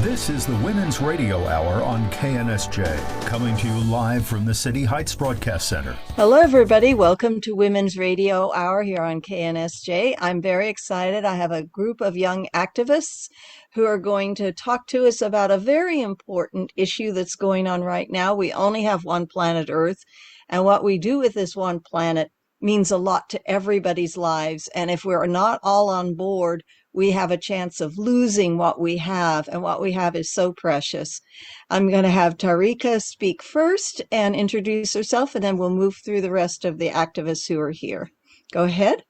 This is the Women's Radio Hour on KNSJ, coming to you live from the City Heights Broadcast Center. Hello, everybody. Welcome to Women's Radio Hour here on KNSJ. I'm very excited. I have a group of young activists who are going to talk to us about a very important issue that's going on right now. We only have one planet Earth, and what we do with this one planet means a lot to everybody's lives. And if we're not all on board, we have a chance of losing what we have, and what we have is so precious. I'm going to have Taarika speak first and introduce herself, and then we'll move through the rest of the activists who are here. Go ahead.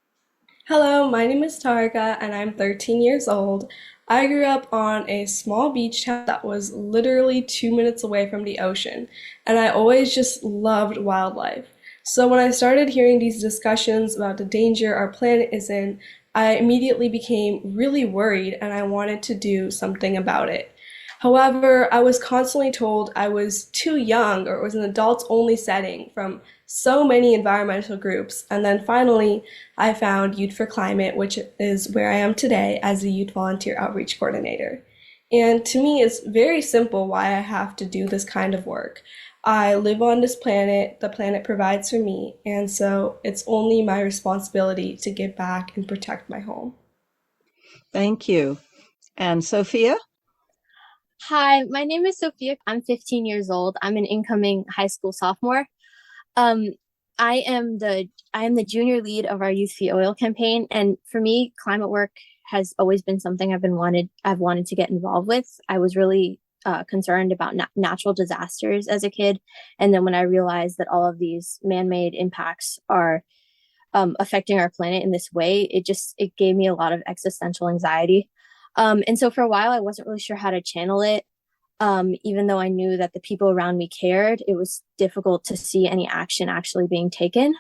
Hello, my name is Taarika, and I'm 13 years old. I grew up on a small beach town that was literally 2 minutes away from the ocean, and I always just loved wildlife. So when I started hearing these discussions about the danger our planet is in, I immediately became really worried and I wanted to do something about it. However, I was constantly told I was too young or it was an adults-only setting from so many environmental groups. And then finally, I found Youth4Climate, which is where I am today as a youth volunteer outreach coordinator. And to me, it's very simple why I have to do this kind of work. I live on this planet, the planet provides for me, and so it's only my responsibility to give back and protect my home. Thank you. And Sofia? Hi, my name is Sofia. I'm 15 years old. I'm an incoming high school sophomore. I am the junior lead of our Youth for Oil campaign, and for me, climate work has always been something I've wanted to get involved with. I was really concerned about natural disasters as a kid. And then when I realized that all of these man-made impacts are affecting our planet in this way, it gave me a lot of existential anxiety. And so for a while, I wasn't really sure how to channel it. Even though I knew that the people around me cared, it was difficult to see any action actually being taken.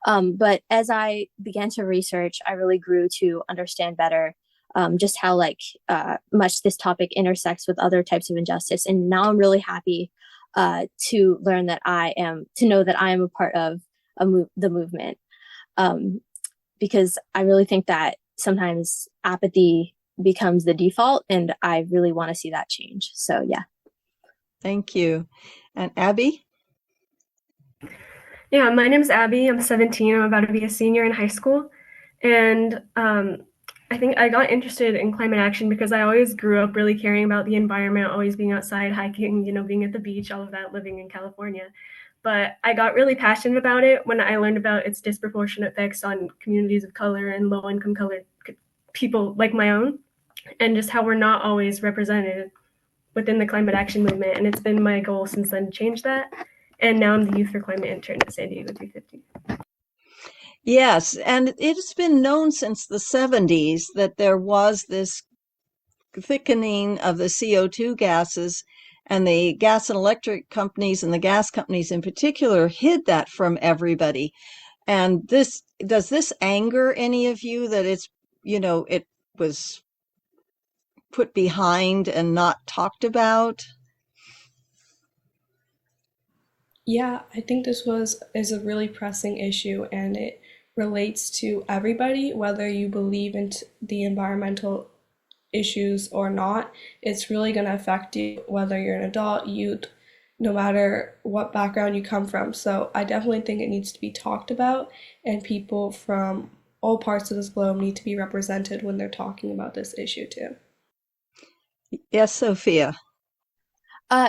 But as I began to research, I really grew to understand better just how much this topic intersects with other types of injustice. And now I'm really happy to know that I am a part of the movement, because I really think that sometimes apathy becomes the default, and I really want to see that change. So, yeah. Thank you. And Abby? Yeah, my name is Abby. I'm 17. I'm about to be a senior in high school. And I think I got interested in climate action because I always grew up really caring about the environment, always being outside, hiking, being at the beach, all of that, living in California. But I got really passionate about it when I learned about its disproportionate effects on communities of color and low-income colored people like my own, and just how we're not always represented within the climate action movement. And it's been my goal since then to change that. And now I'm the Youth4Climate intern at San Diego 350. Yes, and it's been known since the 70s that there was this thickening of the CO2 gases, and the gas and electric companies and the gas companies in particular hid that from everybody. And does this anger any of you that it was put behind and not talked about? Yeah, I think this is a really pressing issue, and it relates to everybody, whether you believe in the environmental issues or not. It's really going to affect you, whether you're an adult, youth, no matter what background you come from. So I definitely think it needs to be talked about, and people from all parts of this globe need to be represented when they're talking about this issue too. Yes, Sofia.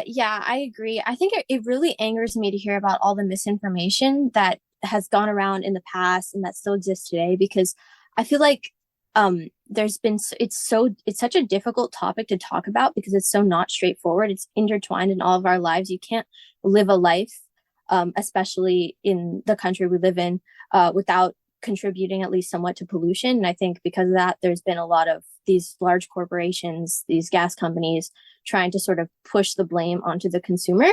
Yeah, I agree. I think it really angers me to hear about all the misinformation that has gone around in the past and that still exists today, because I feel like it's such a difficult topic to talk about because it's so not straightforward. It's intertwined in all of our lives. You can't live a life, especially in the country we live in, without contributing at least somewhat to pollution. And I think because of that, there's been a lot of these large corporations, these gas companies, trying to sort of push the blame onto the consumer.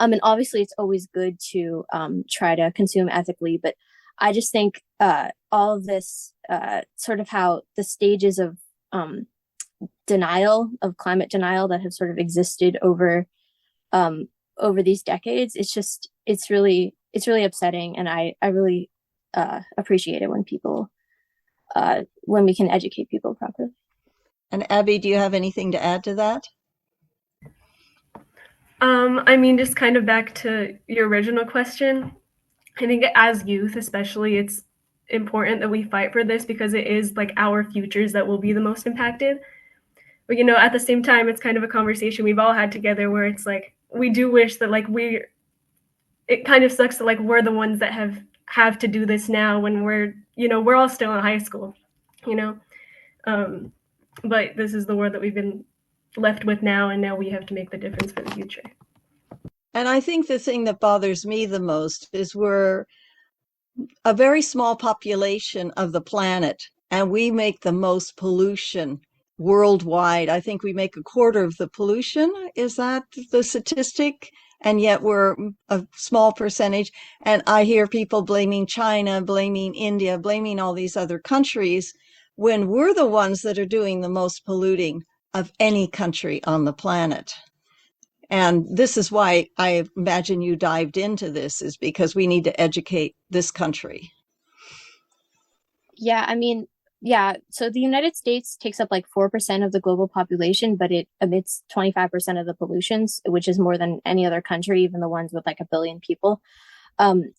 And obviously it's always good to try to consume ethically, but I just think all of this sort of how the stages of climate denial that have sort of existed over these decades, it's really upsetting. And I really appreciate it when we can educate people properly. And Abby, do you have anything to add to that? I mean, just kind of back to your original question, I think as youth, especially, it's important that we fight for this because it is like our futures that will be the most impacted. But at the same time, it's kind of a conversation we've all had together where it's like we do wish that it kind of sucks that like we're the ones that have to do this now when we're all still in high school, you know. But this is the world that we've been left with now, and now we have to make the difference for the future. And I think the thing that bothers me the most is we're a very small population of the planet, and we make the most pollution worldwide. I think we make a quarter of the pollution. Is that the statistic? And yet we're a small percentage. And I hear people blaming China, blaming India, blaming all these other countries when we're the ones that are doing the most polluting of any country on the planet. And this is why I imagine you dived into this, is because we need to educate this country. Yeah, I mean, yeah. So the United States takes up like 4% of the global population, but it emits 25% of the pollutions, which is more than any other country, even the ones with like 1 billion people.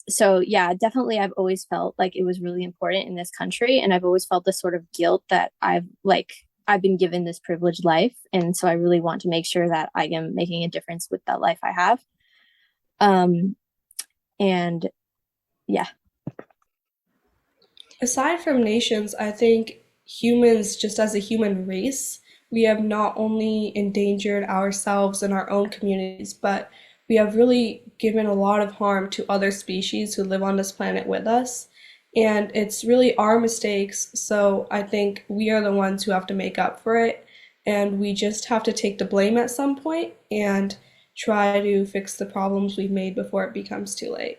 So yeah, definitely I've always felt like it was really important in this country. And I've always felt this sort of guilt that I've been given this privileged life. And so I really want to make sure that I am making a difference with that life I have. And yeah. Aside from nations, I think humans, just as a human race, we have not only endangered ourselves and our own communities, but we have really given a lot of harm to other species who live on this planet with us. And it's really our mistakes, so I think we are the ones who have to make up for it. And we just have to take the blame at some point and try to fix the problems we've made before it becomes too late.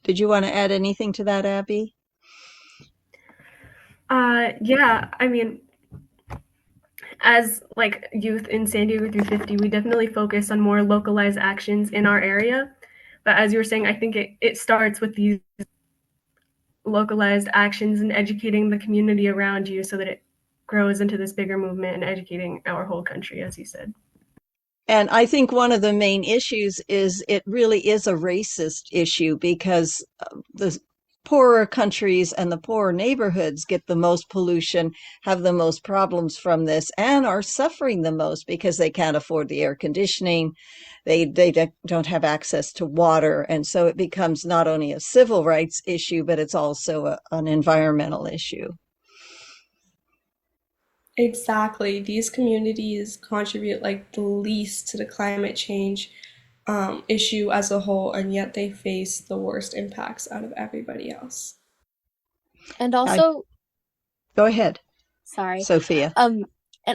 Did you want to add anything to that, Abby? Yeah, I mean, as like youth in San Diego 350, we definitely focus on more localized actions in our area. But as you were saying, I think it starts with these localized actions and educating the community around you so that it grows into this bigger movement and educating our whole country, as you said. And I think one of the main issues is it really is a racist issue because the poorer countries and the poorer neighborhoods get the most pollution, have the most problems from this, and are suffering the most because they can't afford the air conditioning. They don't have access to water. And so it becomes not only a civil rights issue, but it's also an environmental issue. Exactly. These communities contribute like the least to the climate change issue as a whole, and yet they face the worst impacts out of everybody else. And also, go ahead. Sorry, Sophia. And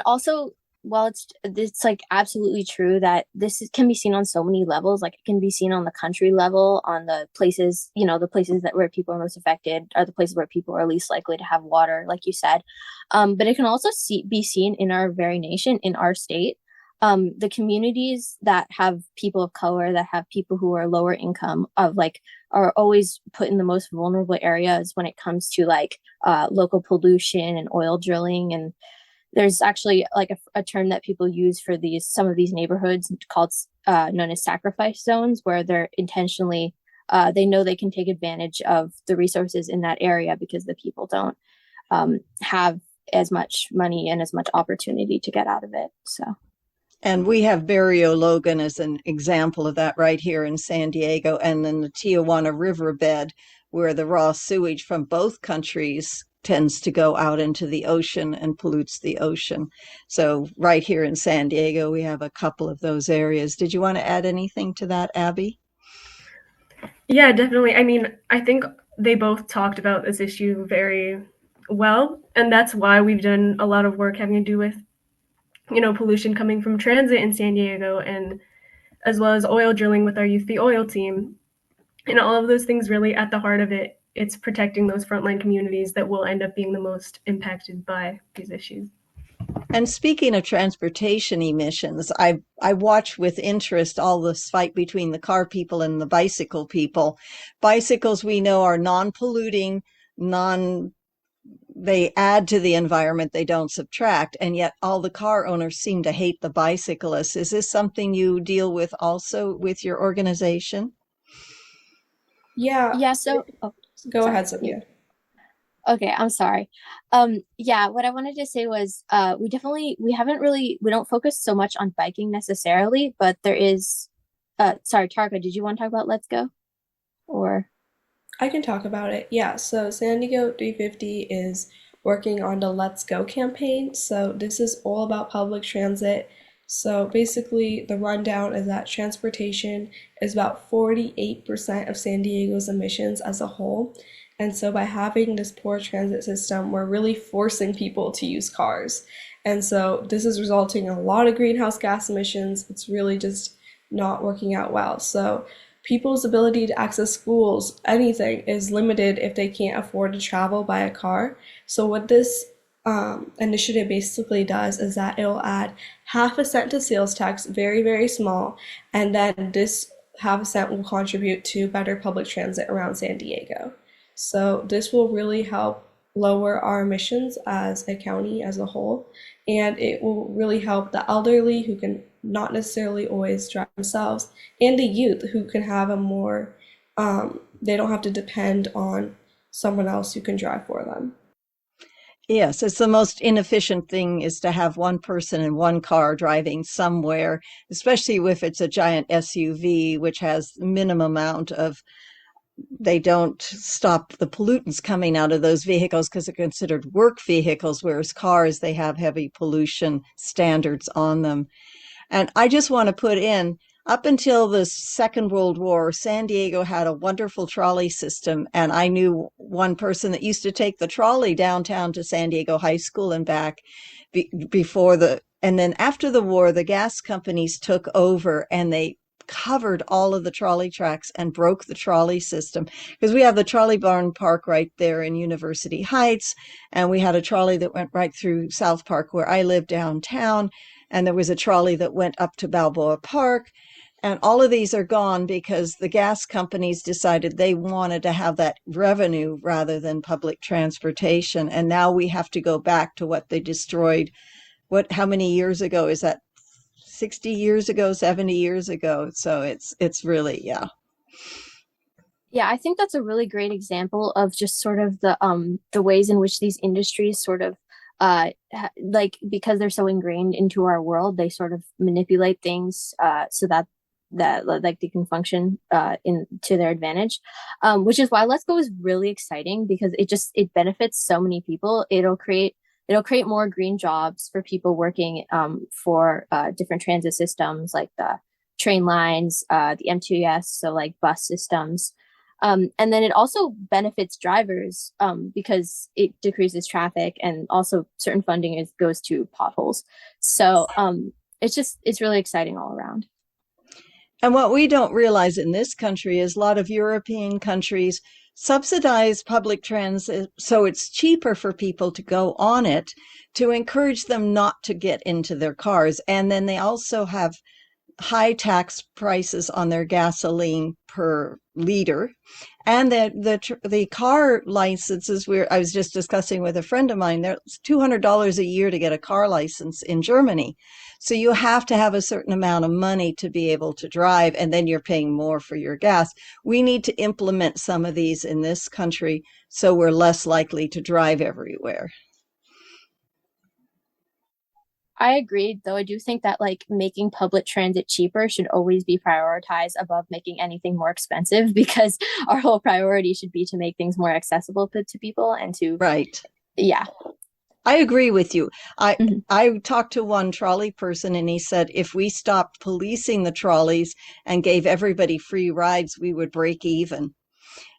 also, while it's like absolutely true that can be seen on so many levels. Like it can be seen on the country level, on the places, the places where people are most affected are the places where people are least likely to have water, like you said. But it can also be seen in our very nation, in our state. The communities that have people of color, that have people who are lower income, are always put in the most vulnerable areas when it comes to local pollution and oil drilling. And there's actually like a term that people use for some of these neighborhoods called known as sacrifice zones, where they're intentionally they know they can take advantage of the resources in that area because the people don't have as much money and as much opportunity to get out of it. So. And we have Barrio Logan as an example of that right here in San Diego, and then the Tijuana riverbed, where the raw sewage from both countries tends to go out into the ocean and pollutes the ocean. So right here in San Diego, we have a couple of those areas. Did you want to add anything to that, Abby? Yeah, definitely. I mean, I think they both talked about this issue very well, and that's why we've done a lot of work having to do with pollution coming from transit in San Diego, and as well as oil drilling with our Youth4Oil team. And all of those things really at the heart of it, it's protecting those frontline communities that will end up being the most impacted by these issues. And speaking of transportation emissions, I watch with interest all this fight between the car people and the bicycle people. Bicycles we know are non-polluting, they add to the environment, they don't subtract. And yet all the car owners seem to hate the bicyclists. Is this something you deal with also with your organization? Yeah, Yeah, so go sorry. ahead, Sofia. Okay, I'm sorry. Yeah, what I wanted to say was we don't focus so much on biking necessarily, but there is sorry, Tarka, did you want to talk about Let's Go? Or I can talk about it. Yeah, so San Diego 350 is working on the Let's Go campaign. So this is all about public transit. So basically, the rundown is that transportation is about 48% of San Diego's emissions as a whole. And so by having this poor transit system, we're really forcing people to use cars. And so this is resulting in a lot of greenhouse gas emissions. It's really just not working out well. So people's ability to access schools, anything, is limited if they can't afford to travel by a car. So what this initiative basically does is that it'll add half a cent to sales tax, very, very small, and then this half a cent will contribute to better public transit around San Diego. So this will really help lower our emissions as a county as a whole, and it will really help the elderly who can not necessarily always drive themselves, and the youth who can have a more, they don't have to depend on someone else who can drive for them. Yes, it's the most inefficient thing is to have one person in one car driving somewhere, especially if it's a giant SUV, which has the minimum amount of, they don't stop the pollutants coming out of those vehicles because they're considered work vehicles, whereas cars, they have heavy pollution standards on them. And I just want to put in, up until the Second World War, San Diego had a wonderful trolley system. And I knew one person that used to take the trolley downtown to San Diego High School and back and then after the war, the gas companies took over and they covered all of the trolley tracks and broke the trolley system, because we have the trolley barn park right there in University Heights, and we had a trolley that went right through South Park where I live downtown, and there was a trolley that went up to Balboa Park, and all of these are gone because the gas companies decided they wanted to have that revenue rather than public transportation, and now we have to go back to what they destroyed. How many years ago is that? 60 years ago, 70 years ago. So it's really, yeah. Yeah, I think that's a really great example of just sort of the ways in which these industries sort of like, because they're so ingrained into our world, they sort of manipulate things so that like they can function in to their advantage, which is why Let's Go is really exciting, because it benefits so many people. It'll create more green jobs for people working for different transit systems, like the train lines, the MTS, so like bus systems. And then it also benefits drivers because it decreases traffic, and also certain funding goes to potholes. So it's really exciting all around. And what we don't realize in this country is a lot of European countries subsidize public transit so it's cheaper for people to go on it, to encourage them not to get into their cars. And then they also have high tax prices on their gasoline per liter. And the car licenses, I was just discussing with a friend of mine, there's $200 a year to get a car license in Germany. So you have to have a certain amount of money to be able to drive, and then you're paying more for your gas. We need to implement some of these in this country so we're less likely to drive everywhere. I agree, though I do think that like making public transit cheaper should always be prioritized above making anything more expensive, because our whole priority should be to make things more accessible to people and to right. Yeah. I agree with you. I talked to one trolley person, and he said if we stopped policing the trolleys and gave everybody free rides, we would break even.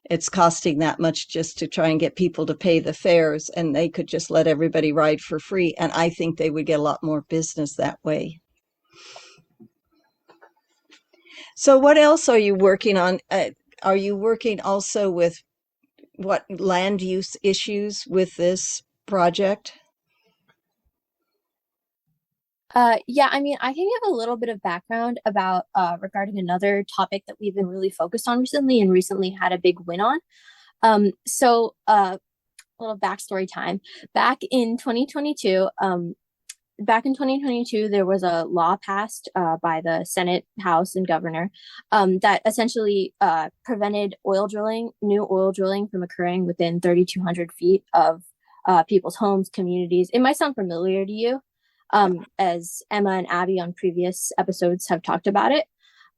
It's costing that much just to try and get people to pay the fares, and they could just let everybody ride for free. And I think they would get a lot more business that way. So what else are you working on? Are you working also with what land use issues with this project? Yeah, I mean, I can give a little bit of background about regarding another topic that we've been really focused on recently, and recently had a big win on. So little backstory time. Back in 2022, there was a law passed by the Senate, House, and Governor that essentially prevented new oil drilling from occurring within 3,200 feet of people's homes, communities. It might sound familiar to you, as Emma and Abby on previous episodes have talked about it.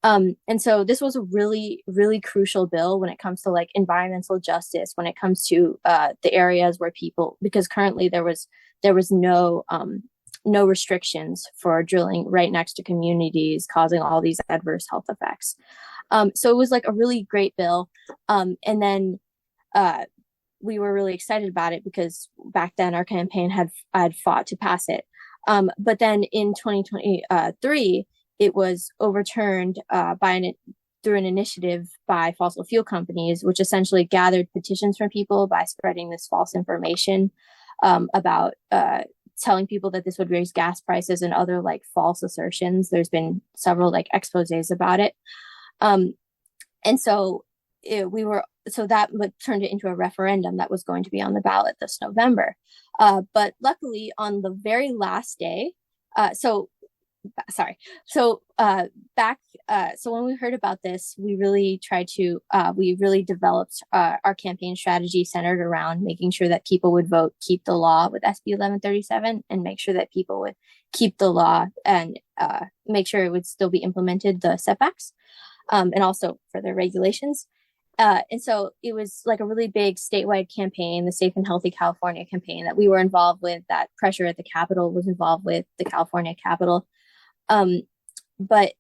And so this was a really, really crucial bill when it comes to like environmental justice, when it comes to the areas where because currently there was no restrictions for drilling right next to communities, causing all these adverse health effects. So it was like a really great bill. And then we were really excited about it because back then our campaign had fought to pass it. But then in 2023, it was overturned through an initiative by fossil fuel companies, which essentially gathered petitions from people by spreading this false information about telling people that this would raise gas prices and other like false assertions. There's been several like exposés about it. And so that turned it into a referendum that was going to be on the ballot this November. But luckily on the very last day, so when we heard about this, we really developed our campaign strategy centered around making sure that people would vote keep the law with SB 1137 and make sure that people would keep the law and make sure it would still be implemented, the setbacks, and also for the regulations. And so it was like a really big statewide campaign, the Safe and Healthy California campaign that we were involved with, that Pressure at the Capitol was involved with, the California Capitol. But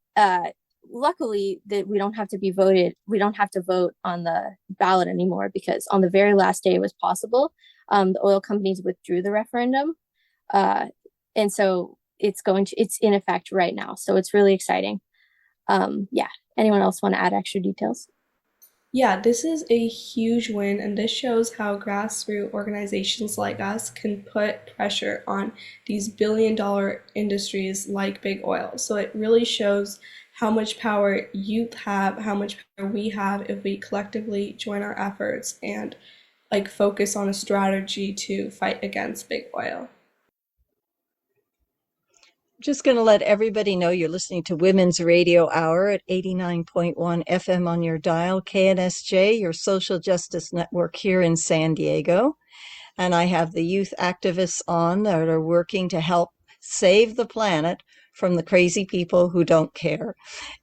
luckily that we don't have to vote on the ballot anymore, because on the very last day it was possible. The oil companies withdrew the referendum. And so it's in effect right now. So it's really exciting. Anyone else want to add extra details? Yeah, this is a huge win, and this shows how grassroots organizations like us can put pressure on these billion-dollar industries like big oil. So it really shows how much power youth have, how much power we have if we collectively join our efforts and like focus on a strategy to fight against big oil. Just going to let everybody know you're listening to Women's Radio Hour at 89.1 FM on your dial, KNSJ, your social justice network here in San Diego. And I have the youth activists on that are working to help save the planet from the crazy people who don't care.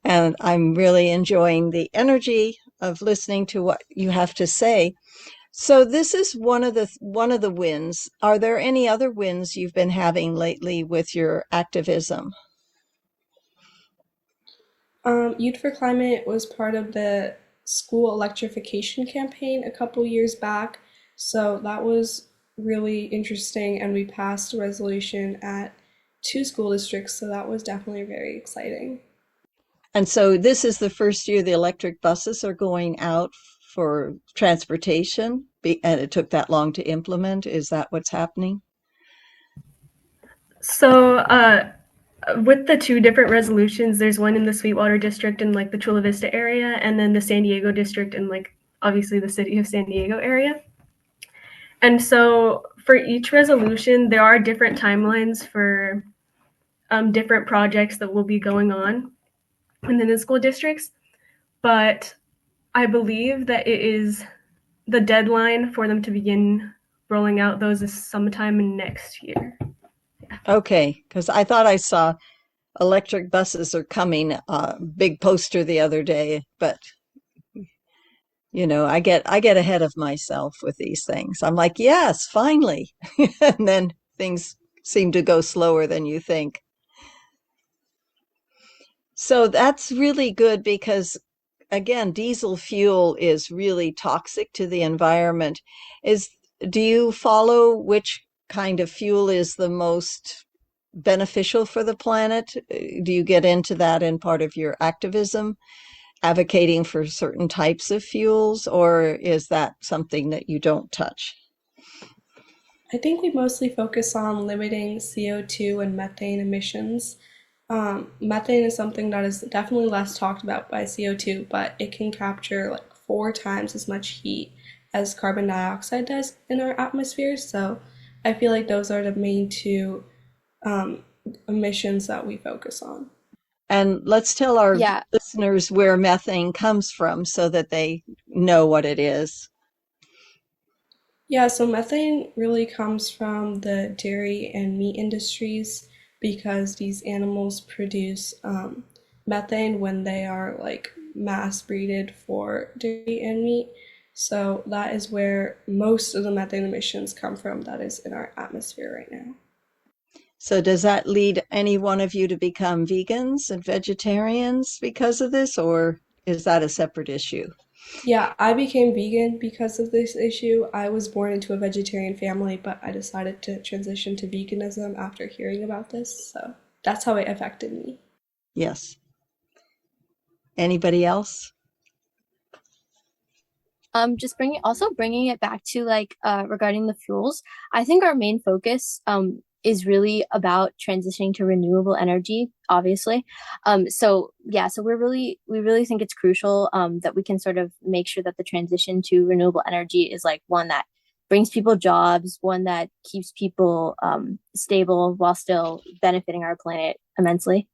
And I'm really enjoying the energy of listening to what you have to say. So this is one of the wins. Are there any other wins you've been having lately with your activism? Youth4Climate was part of the school electrification campaign a couple years back, so that was really interesting, and we passed a resolution at 2 school districts, so that was definitely very exciting. And so this is the first year the electric buses are going out for transportation, and it took that long to implement. Is that what's happening? So with the 2 different resolutions, there's one in the Sweetwater district in like the Chula Vista area, and then the San Diego district in like obviously the city of San Diego area. And so for each resolution, there are different timelines for different projects that will be going on within the school districts. But I believe that it is the deadline for them to begin rolling out those is sometime next year. Yeah. Okay, because I thought I saw electric buses are coming, big poster the other day, but I get ahead of myself with these things. I'm like, yes, finally. And then things seem to go slower than you think. So that's really good because, again, diesel fuel is really toxic to the environment. Do you follow which kind of fuel is the most beneficial for the planet? Do you get into that in part of your activism, advocating for certain types of fuels, or is that something that you don't touch? I think we mostly focus on limiting CO2 and methane emissions. Methane is something that is definitely less talked about by CO2, but it can capture like 4 times as much heat as carbon dioxide does in our atmosphere. So I feel like those are the main two um, emissions that we focus on. And let's tell our Yeah. listeners where methane comes from so that they know what it is. Yeah, so methane really comes from the dairy and meat industries because these animals produce methane when they are like mass breeded for dairy and meat. So that is where most of the methane emissions come from that is in our atmosphere right now. So does that lead any one of you to become vegans and vegetarians because of this, or is that a separate issue? Yeah, I became vegan because of this issue. I was born into a vegetarian family, but I decided to transition to veganism after hearing about this. So that's how it affected me. Yes. Anybody else? Just bringing it back to like regarding the fuels. I think our main focus is really about transitioning to renewable energy, obviously. So we really think it's crucial that we can sort of make sure that the transition to renewable energy is like one that brings people jobs, one that keeps people stable while still benefiting our planet immensely.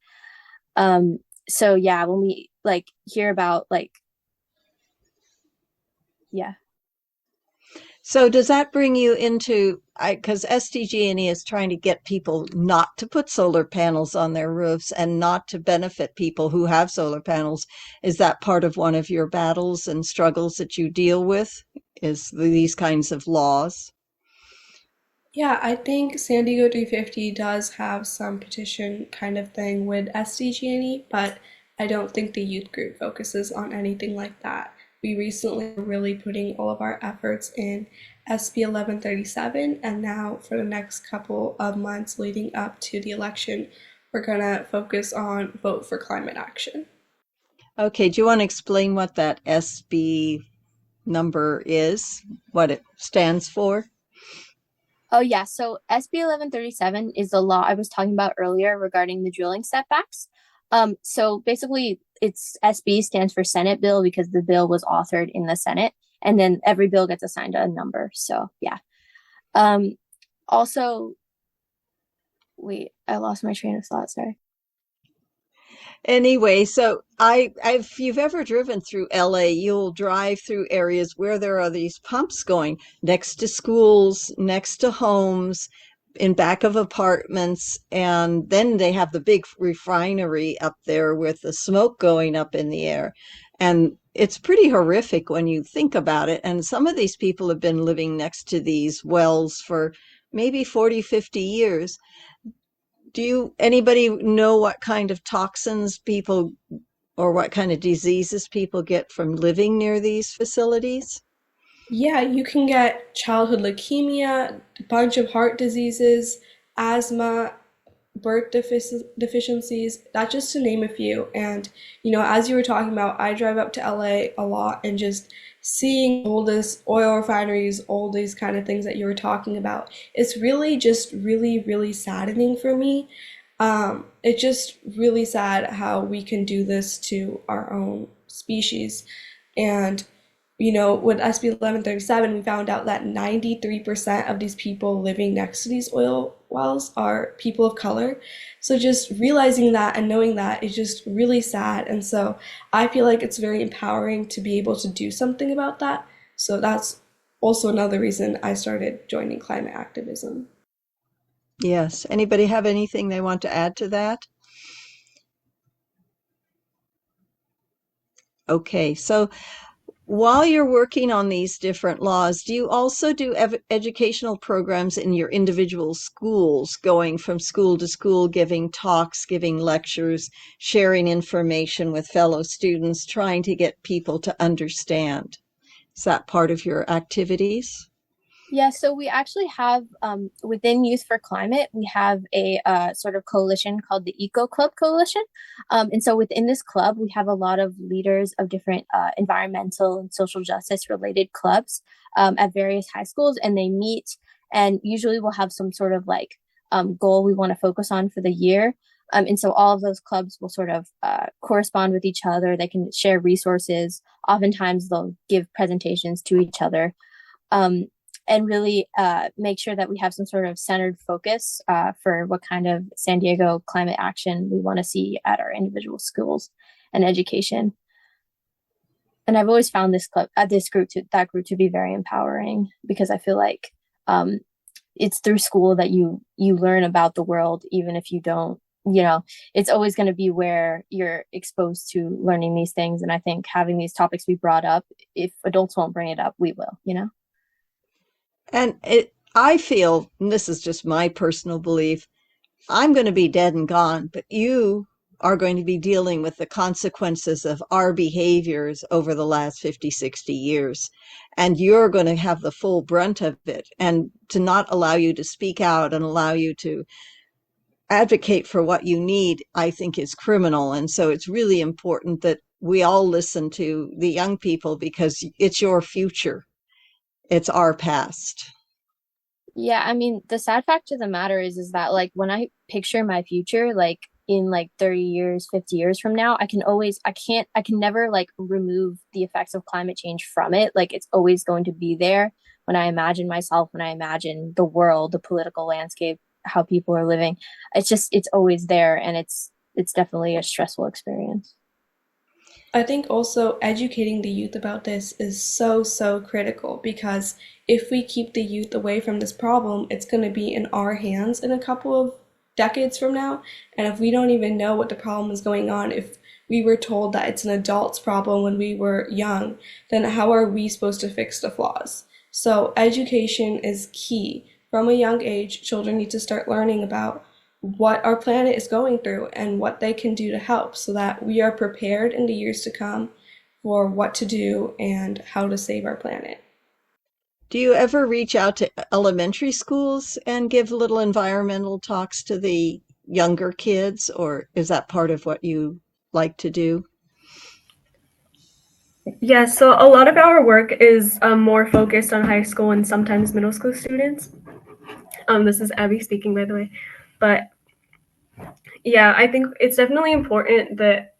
So yeah, when we like hear about like yeah. So does that bring you into, because SDG&E is trying to get people not to put solar panels on their roofs and not to benefit people who have solar panels. Is that part of one of your battles and struggles that you deal with? Is these kinds of laws? Yeah, I think San Diego 350 does have some petition kind of thing with SDG&E, but I don't think the youth group focuses on anything like that. We recently were really putting all of our efforts in SB 1137, and now for the next couple of months leading up to the election, we're going to focus on Vote for Climate Action. Okay, do you want to explain what that SB number is, what it stands for? Oh yeah, so SB 1137 is the law I was talking about earlier regarding the drilling setbacks. So basically, it's SB stands for Senate bill because the bill was authored in the Senate, and then every bill gets assigned a number. So yeah. Also, wait, I lost my train of thought. Sorry. Anyway, so if you've ever driven through LA, you'll drive through areas where there are these pumps going next to schools, next to homes, in back of apartments, and then they have the big refinery up there with the smoke going up in the air. And it's pretty horrific when you think about it. And some of these people have been living next to these wells for maybe 40, 50 years. Anybody know what kind of toxins people or what kind of diseases people get from living near these facilities? Yeah, you can get childhood leukemia, a bunch of heart diseases, asthma, deficiencies, that's just to name a few. And, as you were talking about, I drive up to LA a lot and just seeing all this oil refineries, all these kind of things that you were talking about, it's really just really, really saddening for me. It's just really sad how we can do this to our own species. And with SB 1137, we found out that 93% of these people living next to these oil wells are people of color. So just realizing that and knowing that is just really sad. And so I feel like it's very empowering to be able to do something about that. So that's also another reason I started joining climate activism. Yes. Anybody have anything they want to add to that? Okay. So while you're working on these different laws, do you also do educational programs in your individual schools, going from school to school, giving talks, giving lectures, sharing information with fellow students, trying to get people to understand? Is that part of your activities? Yeah, so we actually have within Youth4Climate, we have a sort of coalition called the Eco Club Coalition. And so within this club, we have a lot of leaders of different environmental and social justice related clubs at various high schools, and they meet and usually we'll have some sort of like goal we want to focus on for the year. And so all of those clubs will sort of correspond with each other. They can share resources. Oftentimes they'll give presentations to each other. and really make sure that we have some sort of centered focus for what kind of San Diego climate action we want to see at our individual schools and education. And I've always found this group to be very empowering, because I feel like it's through school that you learn about the world, even if you don't, it's always going to be where you're exposed to learning these things. And I think having these topics be brought up, if adults won't bring it up, we will. And I feel, and this is just my personal belief, I'm going to be dead and gone, but you are going to be dealing with the consequences of our behaviors over the last 50, 60 years. And you're going to have the full brunt of it. And to not allow you to speak out and allow you to advocate for what you need, I think is criminal. And so it's really important that we all listen to the young people, because it's your future. It's our past. Yeah, I mean, the sad fact of the matter is that, like, when I picture my future, like in like 30 years, 50 years from now, I can never like remove the effects of climate change from it. Like, it's always going to be there when I imagine myself, when I imagine the world, the political landscape, how people are living. It's always there, and it's definitely a stressful experience. I think also educating the youth about this is so, so critical, because if we keep the youth away from this problem, it's going to be in our hands in a couple of decades from now. And if we don't even know what the problem is going on, if we were told that it's an adult's problem when we were young, then how are we supposed to fix the flaws? So education is key. From a young age, children need to start learning about what our planet is going through and what they can do to help, so that we are prepared in the years to come for what to do and how to save our planet. Do you ever reach out to elementary schools and give little environmental talks to the younger kids, or is that part of what you like to do? Yeah, so a lot of our work is more focused on high school and sometimes middle school students. This is Abby speaking, by the way. But yeah, I think it's definitely important that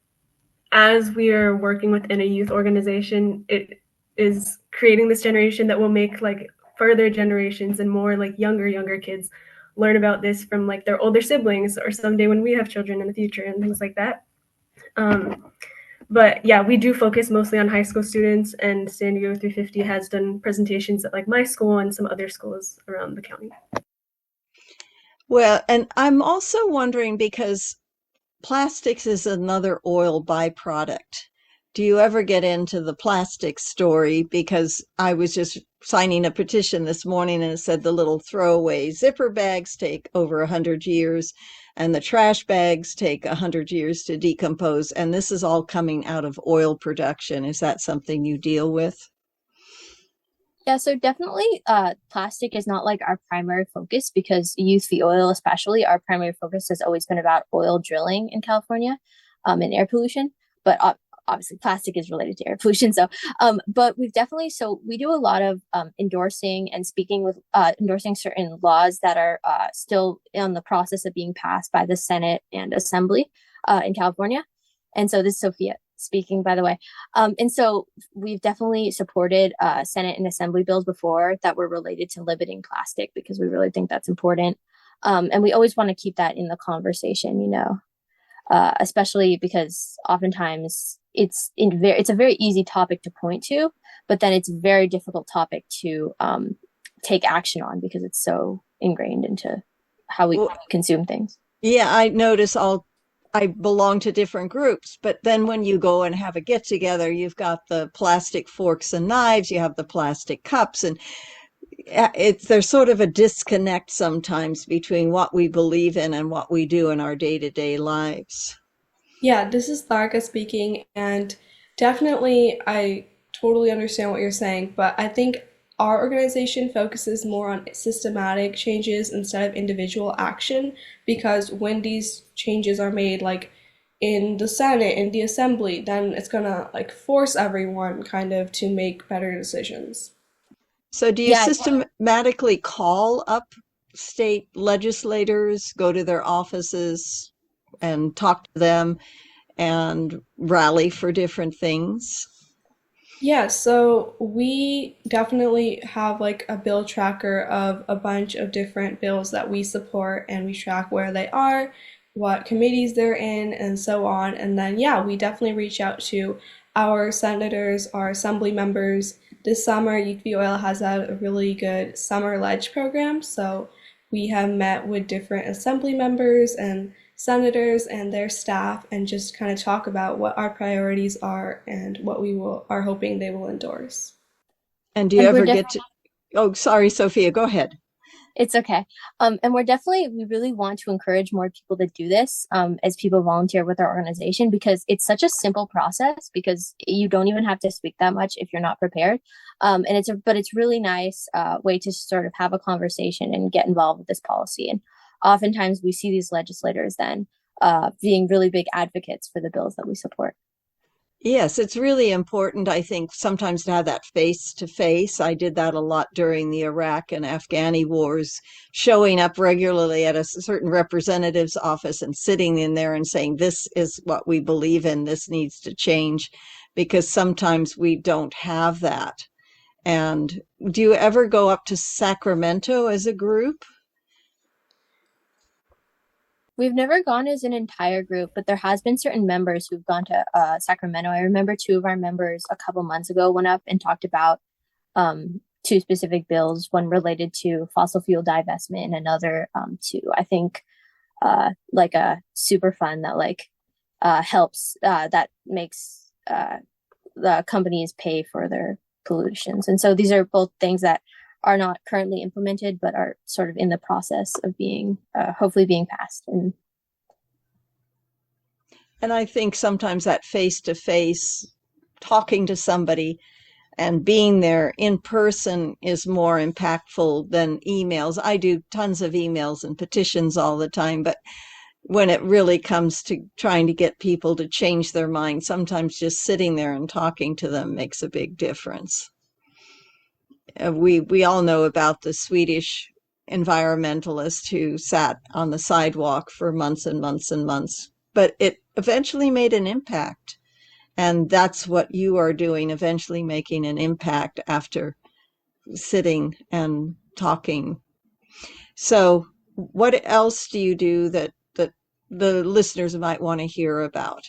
as we are working within a youth organization, it is creating this generation that will make like further generations and more like younger kids learn about this from like their older siblings, or someday when we have children in the future and things like that. But yeah, we do focus mostly on high school students, and San Diego 350 has done presentations at like my school and some other schools around the county. Well, and I'm also wondering, because plastics is another oil byproduct. Do you ever get into the plastic story? Because I was just signing a petition this morning, and it said the little throwaway zipper bags take over 100 years, and the trash bags take 100 years to decompose. And this is all coming out of oil production. Is that something you deal with? Yeah, so definitely plastic is not like our primary focus, because Youth4Oil especially, our primary focus has always been about oil drilling in California and air pollution. But obviously plastic is related to air pollution. So, but we do a lot of endorsing and speaking with endorsing certain laws that are still in the process of being passed by the Senate and Assembly in California. And so this is Sofia speaking, by the way. And so we've definitely supported Senate and Assembly bills before that were related to limiting plastic, because we really think that's important. And we always want to keep that in the conversation, especially because oftentimes it's a very easy topic to point to, but then it's a very difficult topic to take action on, because it's so ingrained into how we consume things. Yeah, I notice I belong to different groups, but then when you go and have a get together, you've got the plastic forks and knives, you have the plastic cups, and there's sort of a disconnect sometimes between what we believe in and what we do in our day-to-day lives. Yeah, this is Taarika speaking, and definitely I totally understand what you're saying, but I think our organization focuses more on systematic changes instead of individual action, because when these changes are made, like in the Senate, in the Assembly, then it's gonna like force everyone kind of to make better decisions. So do you systematically call up state legislators, go to their offices and talk to them and rally for different things? Yeah, so we definitely have like a bill tracker of a bunch of different bills that we support, and we track where they are, what committees they're in, and so on. And then, yeah, we definitely reach out to our senators, our assembly members. This summer, Youth Oil has had a really good summer ledge program. So we have met with different assembly members and senators and their staff and just kind of talk about what our priorities are and what we will are hoping they will endorse. And do you And ever get to, oh, sorry, Sophia, go ahead. it's okay. And we really want to encourage more people to do this as people volunteer with our organization, because it's such a simple process, because you don't even have to speak that much if you're not prepared. And it's really nice way to sort of have a conversation and get involved with this policy. And oftentimes we see these legislators then being really big advocates for the bills that we support. Yes, it's really important, I think, sometimes to have that face to face. I did that a lot during the Iraq and Afghani wars, showing up regularly at a certain representative's office and sitting in there and saying, this is what we believe in, this needs to change, because sometimes we don't have that. And do you ever go up to Sacramento as a group? We've never gone as an entire group, but there has been certain members who've gone to Sacramento. I remember two of our members a couple months ago went up and talked about two specific bills, one related to fossil fuel divestment and another to, I think, like a super fund that helps, that makes the companies pay for their pollutions. And so these are both things that are not currently implemented, but are sort of in the process of being, hopefully being passed. And I think sometimes that face to face, talking to somebody and being there in person is more impactful than emails. I do tons of emails and petitions all the time, but when it really comes to trying to get people to change their mind, sometimes just sitting there and talking to them makes a big difference. We all know about the Swedish environmentalist who sat on the sidewalk for months and months and months, but it eventually made an impact. And that's what you are doing, eventually making an impact after sitting and talking. So what else do you do that the listeners might want to hear about?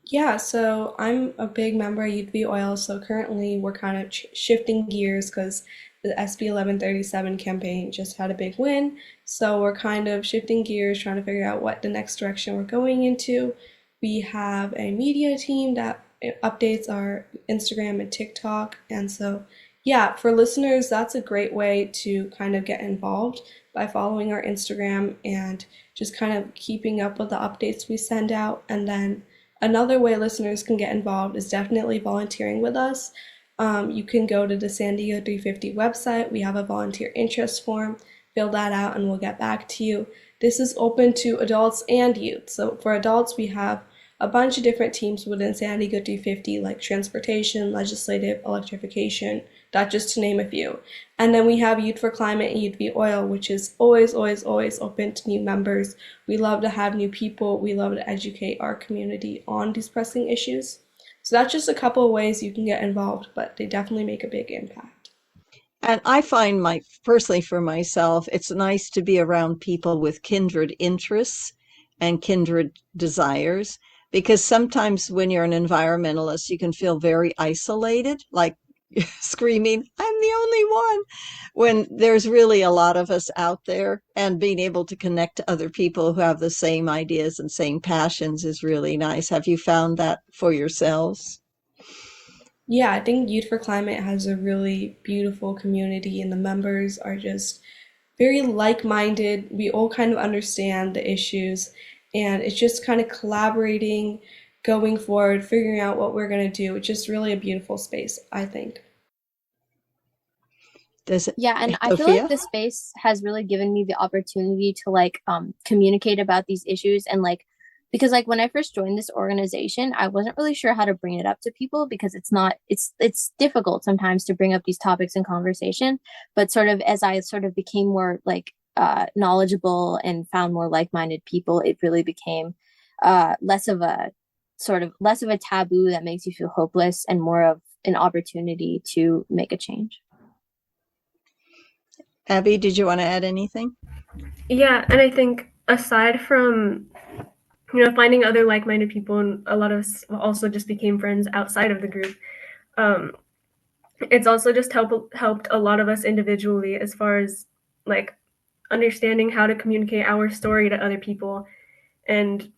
Yeah, so I'm a big member of Youth Oil. So currently we're kind of shifting gears because the SB 1137 campaign just had a big win. So we're kind of shifting gears, trying to figure out what the next direction we're going into. We have a media team that updates our Instagram and TikTok. And so, yeah, for listeners, that's a great way to kind of get involved by following our Instagram and just kind of keeping up with the updates we send out. And then another way listeners can get involved is definitely volunteering with us. You can go to the San Diego 350 website. We have a volunteer interest form. Fill that out and we'll get back to you. This is open to adults and youth. So for adults, we have a bunch of different teams within San Diego 350, like transportation, legislative, electrification, that just to name a few. And then we have Youth4Climate and Youth4Oil, which is always, always, always open to new members. We love to have new people. We love to educate our community on these pressing issues. So that's just a couple of ways you can get involved, but they definitely make a big impact. And I find personally for myself, it's nice to be around people with kindred interests and kindred desires, because sometimes when you're an environmentalist, you can feel very isolated, like screaming, I'm the only one, when there's really a lot of us out there, and being able to connect to other people who have the same ideas and same passions is really nice. Have you found that for yourselves? Yeah, I think Youth4Climate has a really beautiful community, and the members are just very like-minded. We all kind of understand the issues, and it's just kind of collaborating, going forward, figuring out what we're going to do. It's just really a beautiful space, I think. Yeah, and I feel Sophia? like this space has really given me the opportunity to communicate about these issues, and because when I first joined this organization, I wasn't really sure how to bring it up to people, because it's difficult sometimes to bring up these topics in conversation. But sort of as I sort of became more knowledgeable and found more like-minded people, it really became less of a sort of less of a taboo that makes you feel hopeless and more of an opportunity to make a change. Abby, did you want to add anything? Yeah, and I think aside from finding other like-minded people, and a lot of us also just became friends outside of the group. It's also just helped a lot of us individually as far as like understanding how to communicate our story to other people, and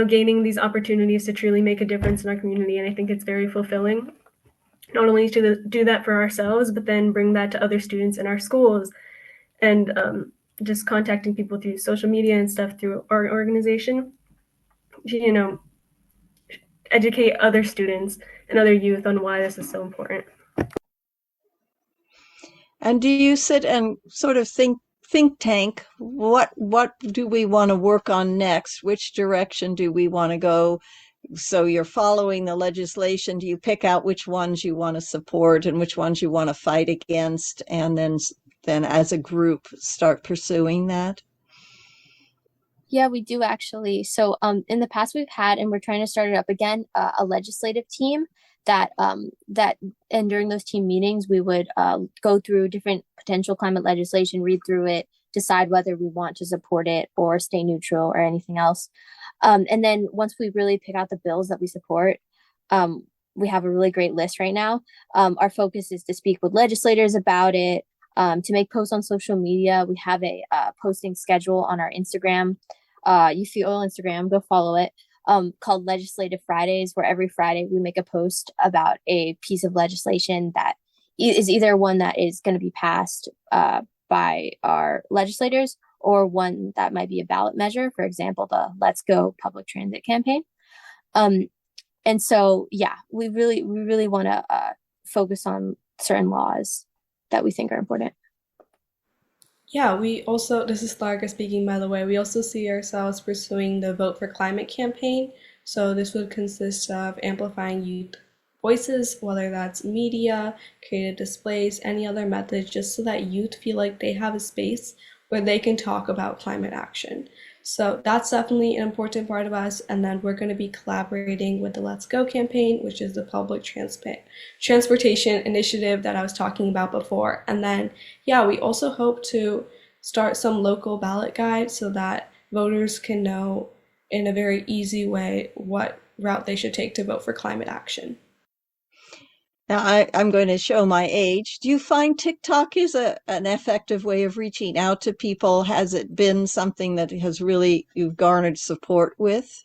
gaining these opportunities to truly make a difference in our community. And I think it's very fulfilling, not only to do that for ourselves, but then bring that to other students in our schools, and just contacting people through social media and stuff through our organization, educate other students and other youth on why this is so important. And do you sit and sort of think tank, what do we want to work on next? Which direction do we want to go? So you're following the legislation. Do you pick out which ones you want to support and which ones you want to fight against, and then as a group start pursuing that? Yeah, we do actually. So in the past we've had, and we're trying to start it up again, a legislative team that and during those team meetings, we would go through different potential climate legislation, read through it, decide whether we want to support it or stay neutral or anything else. And then once we really pick out the bills that we support, we have a really great list right now. Our focus is to speak with legislators about it, to make posts on social media. We have a posting schedule on our Instagram, Youth4Oil Instagram, go follow it, called Legislative Fridays, where every Friday we make a post about a piece of legislation that is either one that is going to be passed by our legislators or one that might be a ballot measure, for example, the Let's Go public transit campaign. And so, yeah, we really want to focus on certain laws that we think are important. Yeah, we also, this is Taarika speaking, by the way, we also see ourselves pursuing the Vote for Climate campaign. So this would consist of amplifying youth voices, whether that's media, creative displays, any other methods, just so that youth feel like they have a space where they can talk about climate action. So that's definitely an important part of us. And then we're going to be collaborating with the Let's Go campaign, which is the public transportation initiative that I was talking about before. And then, yeah, we also hope to start some local ballot guides so that voters can know in a very easy way what route they should take to vote for climate action. Now, I'm going to show my age. Do you find TikTok is an effective way of reaching out to people? Has it been something that has really you've garnered support with?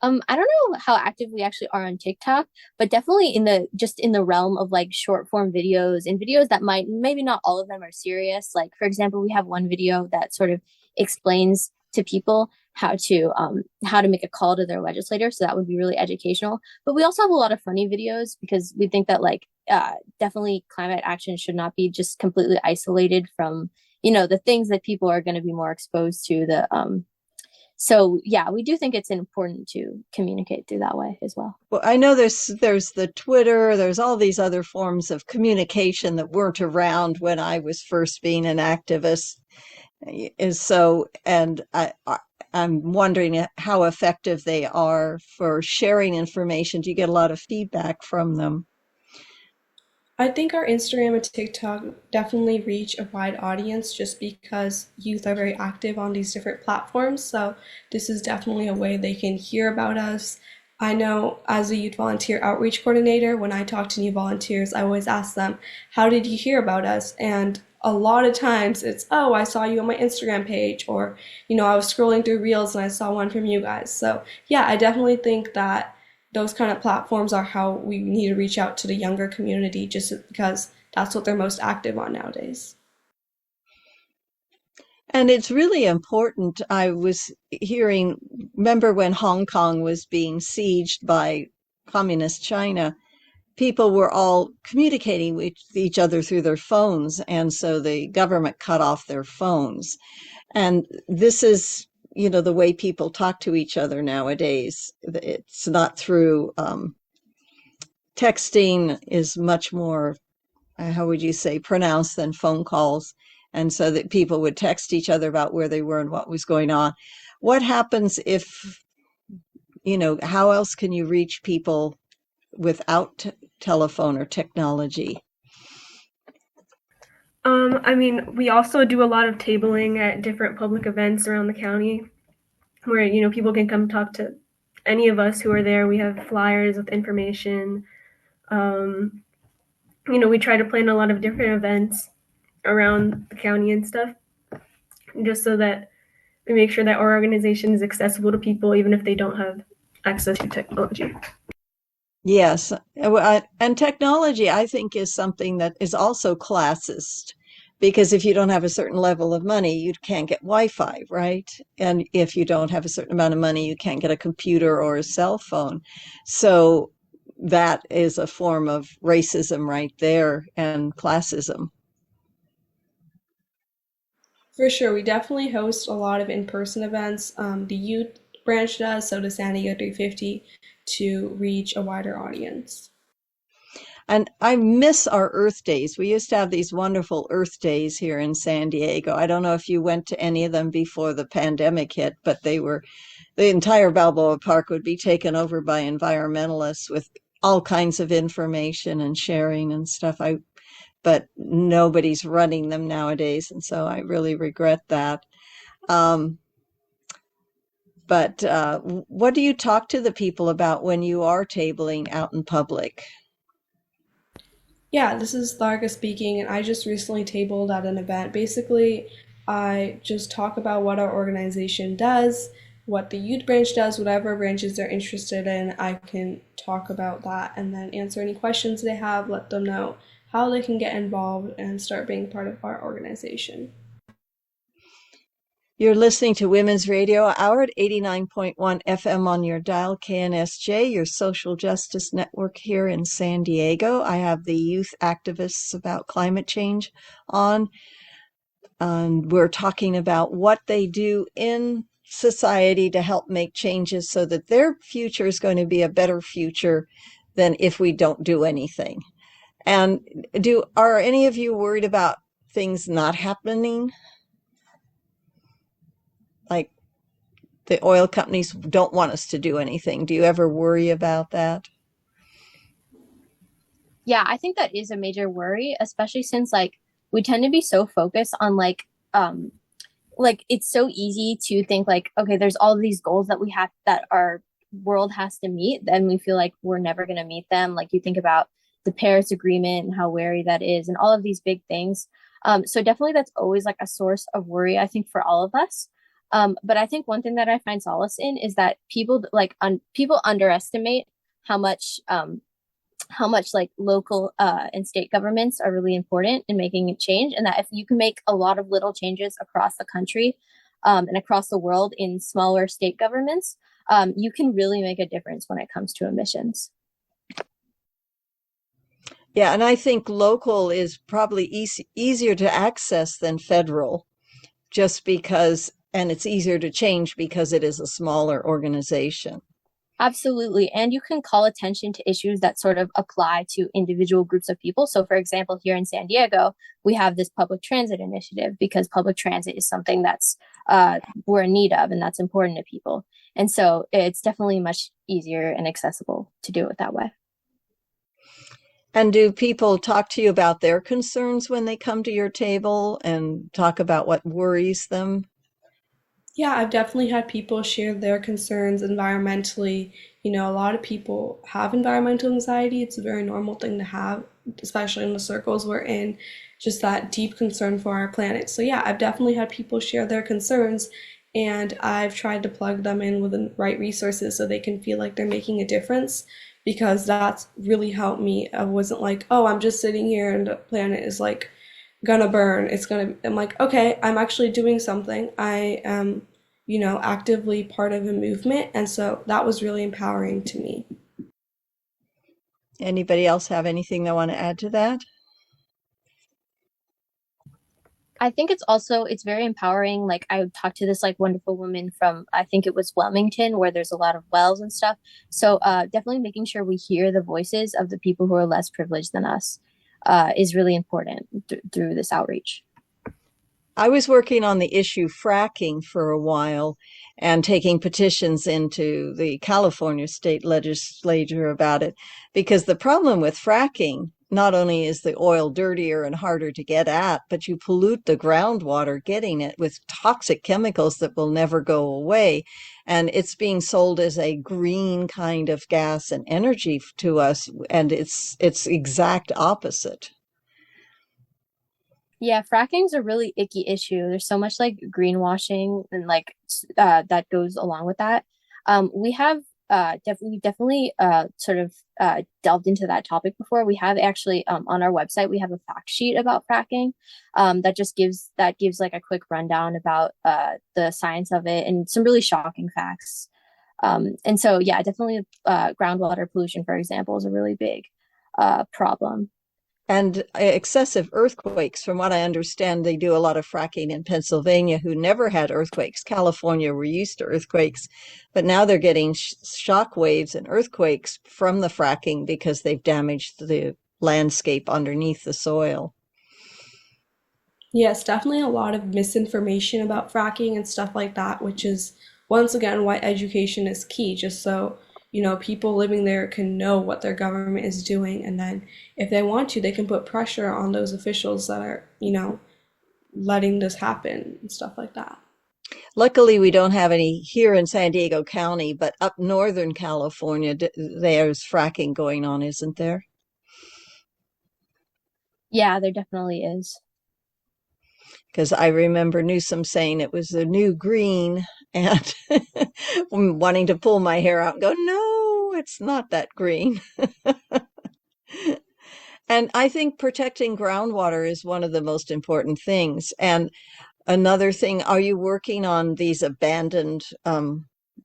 I don't know how active we actually are on TikTok, but definitely in the realm of like short form videos and videos that maybe not all of them are serious. Like, for example, we have one video that sort of explains to people how to make a call to their legislator. So that would be really educational. But we also have a lot of funny videos because we think that definitely climate action should not be just completely isolated from, the things that people are going to be more exposed to. So yeah, we do think it's important to communicate through that way as well. Well, I know there's the Twitter, there's all these other forms of communication that weren't around when I was first being an activist. And I'm wondering how effective they are for sharing information. Do you get a lot of feedback from them? I think our Instagram and TikTok definitely reach a wide audience just because youth are very active on these different platforms. So this is definitely a way they can hear about us. I know as a youth volunteer outreach coordinator, when I talk to new volunteers, I always ask them, how did you hear about us? And a lot of times it's, oh, I saw you on my Instagram page, or, I was scrolling through Reels and I saw one from you guys. So yeah, I definitely think that those kind of platforms are how we need to reach out to the younger community, just because that's what they're most active on nowadays. And it's really important. I was remember when Hong Kong was being sieged by communist China, people were all communicating with each other through their phones, and so the government cut off their phones. And this is, the way people talk to each other nowadays. It's not through texting is much more, how would you say, pronounced than phone calls. And so that people would text each other about where they were and what was going on. what happens if, how else can you reach people without telephone or technology? I mean, we also do a lot of tabling at different public events around the county where, people can come talk to any of us who are there. We have flyers with information. We try to plan a lot of different events around the county and stuff, just so that we make sure that our organization is accessible to people, even if they don't have access to technology. Yes. And technology, I think, is something that is also classist, because if you don't have a certain level of money, you can't get Wi-Fi, right? And if you don't have a certain amount of money, you can't get a computer or a cell phone. So that is a form of racism right there, and classism. For sure, we definitely host a lot of in-person events. The youth branch does, so does San Diego 350, to reach a wider audience. And I miss our Earth Days. We used to have these wonderful Earth Days here in San Diego. I don't know if you went to any of them before the pandemic hit, but the entire Balboa Park would be taken over by environmentalists with all kinds of information and sharing and stuff. But nobody's running them nowadays, and so I really regret that. But what do you talk to the people about when you are tabling out in public? Yeah, this is Taarika speaking, and I just recently tabled at an event. Basically, I just talk about what our organization does, what the youth branch does, whatever branches they're interested in. I can talk about that and then answer any questions they have, let them know how they can get involved and start being part of our organization. You're listening to Women's Radio Hour at 89.1 FM on your dial, KNSJ, your social justice network here in San Diego. I have the youth activists about climate change on. We're talking about what they do in society to help make changes so that their future is going to be a better future than if we don't do anything. And are any of you worried about things not happening? Like the oil companies don't want us to do anything. Do you ever worry about that? Yeah, I think that is a major worry, especially since we tend to be so focused on it's so easy to think okay, there's all these goals that we have that our world has to meet, and we feel like we're never going to meet them. Like you think about the Paris Agreement and how wary that is, and all of these big things. So definitely that's always a source of worry, I think, for all of us. But I think one thing that I find solace in is that people people underestimate how much local and state governments are really important in making a change, and that if you can make a lot of little changes across the country and across the world in smaller state governments, you can really make a difference when it comes to emissions. Yeah, and I think local is probably easier to access than federal, just because, and it's easier to change because it is a smaller organization. Absolutely. And you can call attention to issues that sort of apply to individual groups of people. So, for example, here in San Diego, we have this public transit initiative because public transit is something that's we're in need of, and that's important to people. And so it's definitely much easier and accessible to do it that way. And do people talk to you about their concerns when they come to your table and talk about what worries them? Yeah, I've definitely had people share their concerns environmentally. A lot of people have environmental anxiety. It's a very normal thing to have, especially in the circles we're in, just that deep concern for our planet. So yeah, I've definitely had people share their concerns, and I've tried to plug them in with the right resources so they can feel like they're making a difference, because that's really helped me. I wasn't like, oh, I'm just sitting here and the planet is gonna burn. I'm like, okay, I'm actually doing something. I am, actively part of a movement. And so that was really empowering to me. Anybody else have anything they want to add to that? I think it's very empowering. I talked to this wonderful woman from, I think it was Wilmington, where there's a lot of wells and stuff. So definitely making sure we hear the voices of the people who are less privileged than us is really important through this outreach. I was working on the issue fracking for a while and taking petitions into the California state legislature about it, because the problem with fracking, not only is the oil dirtier and harder to get at, but you pollute the groundwater getting it with toxic chemicals that will never go away. And it's being sold as a green kind of gas and energy to us, and it's exact opposite. Yeah, fracking's a really icky issue. There's so much like greenwashing and like that goes along with that. We have definitely sort of delved into that topic before. We have actually on our website we have a fact sheet about fracking that gives like a quick rundown about the science of it and some really shocking facts. And so yeah, definitely groundwater pollution, for example, is a really big problem. And excessive earthquakes. From what I understand, they do a lot of fracking in Pennsylvania, who never had earthquakes. California, we're used to earthquakes, but now they're getting shock waves and earthquakes from the fracking because they've damaged the landscape underneath the soil. Yes, definitely a lot of misinformation about fracking and stuff like that, which is once again why education is key, just so people living there can know what their government is doing, and then if they want to, they can put pressure on those officials that are, letting this happen and stuff like that. Luckily, we don't have any here in San Diego County, but up Northern California, there's fracking going on, isn't there? Yeah, there definitely is. Because I remember Newsom saying it was the new green, and wanting to pull my hair out and go, no, it's not that green. And I think protecting groundwater is one of the most important things. And another thing, are you working on these abandoned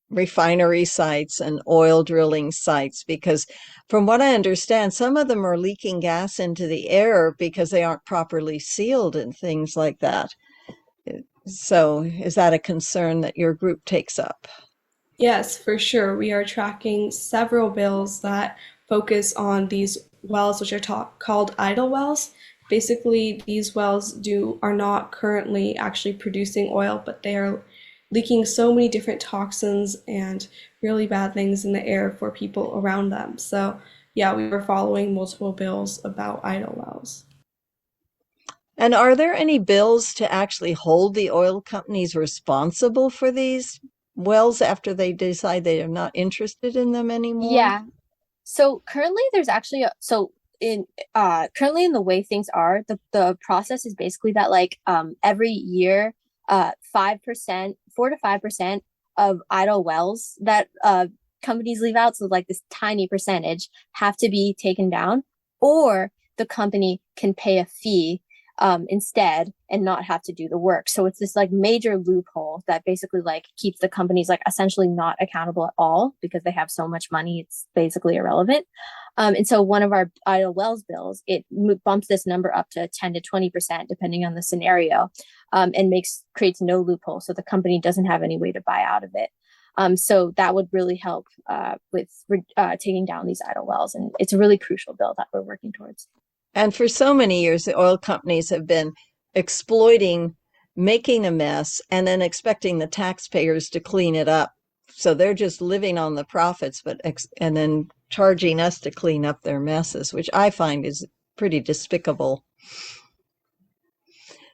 refinery sites and oil drilling sites? Because from what I understand, some of them are leaking gas into the air because they aren't properly sealed and things like that. So is that a concern that your group takes up? Yes, for sure. We are tracking several bills that focus on these wells, which are called idle wells. Basically, these wells are not currently actually producing oil, but they are leaking so many different toxins and really bad things in the air for people around them. So yeah, we were following multiple bills about idle wells. And are there any bills to actually hold the oil companies responsible for these wells after they decide they are not interested in them anymore? Yeah. So currently there's actually currently in the way things are, the process is basically that like every year 4 to 5% of idle wells that companies leave out, so like this tiny percentage, have to be taken down, or the company can pay a fee instead and not have to do the work. So it's this like major loophole that basically like keeps the companies like essentially not accountable at all because they have so much money, it's basically irrelevant. And so one of our idle wells bills, it bumps this number up to 10 to 20% depending on the scenario, and creates no loophole, so the company doesn't have any way to buy out of it. So that would really help with taking down these idle wells, and it's a really crucial bill that we're working towards. And for so many years, the oil companies have been exploiting, making a mess, and then expecting the taxpayers to clean it up. So they're just living on the profits, and then charging us to clean up their messes, which I find is pretty despicable.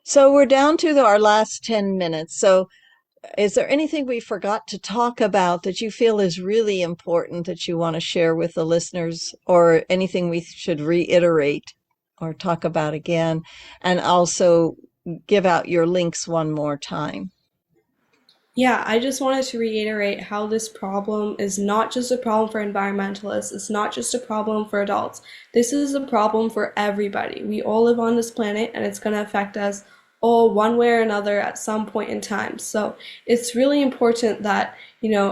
So we're down to our last 10 minutes. So is there anything we forgot to talk about that you feel is really important that you want to share with the listeners, or anything we should reiterate or talk about again? And also give out your links one more time. Yeah, I just wanted to reiterate how this problem is not just a problem for environmentalists. It's not just a problem for adults. This is a problem for everybody. We all live on this planet, and it's going to affect us all one way or another at some point in time. So it's really important that,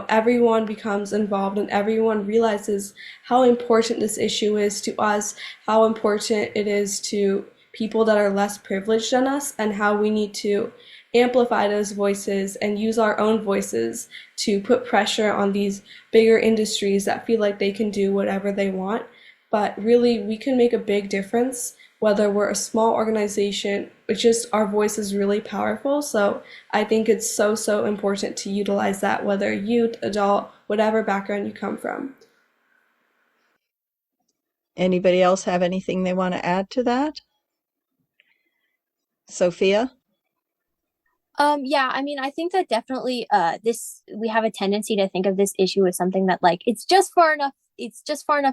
everyone becomes involved and everyone realizes how important this issue is to us, how important it is to people that are less privileged than us, and how we need to amplify those voices and use our own voices to put pressure on these bigger industries that feel like they can do whatever they want. But really, we can make a big difference whether we're a small organization, it's just our voice is really powerful. So I think it's so important to utilize that, whether youth, adult, whatever background you come from. Anybody else have anything they want to add to that? Sophia? Yeah, I mean, I think that definitely we have a tendency to think of this issue as something that like it's just far enough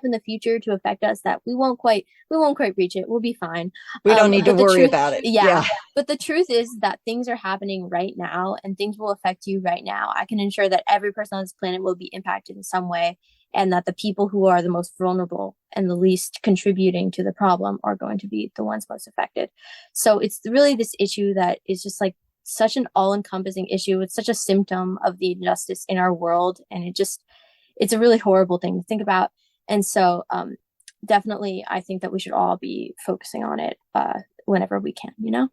in the future to affect us that we won't quite reach it. We'll be fine. We don't need to worry about it. Yeah. But the truth is that things are happening right now and things will affect you right now. I can ensure that every person on this planet will be impacted in some way, and that the people who are the most vulnerable and the least contributing to the problem are going to be the ones most affected. So it's really this issue that is just like such an all-encompassing issue. It's such a symptom of the injustice in our world, and it's a really horrible thing to think about. And so definitely I think that we should all be focusing on it whenever we can, you know?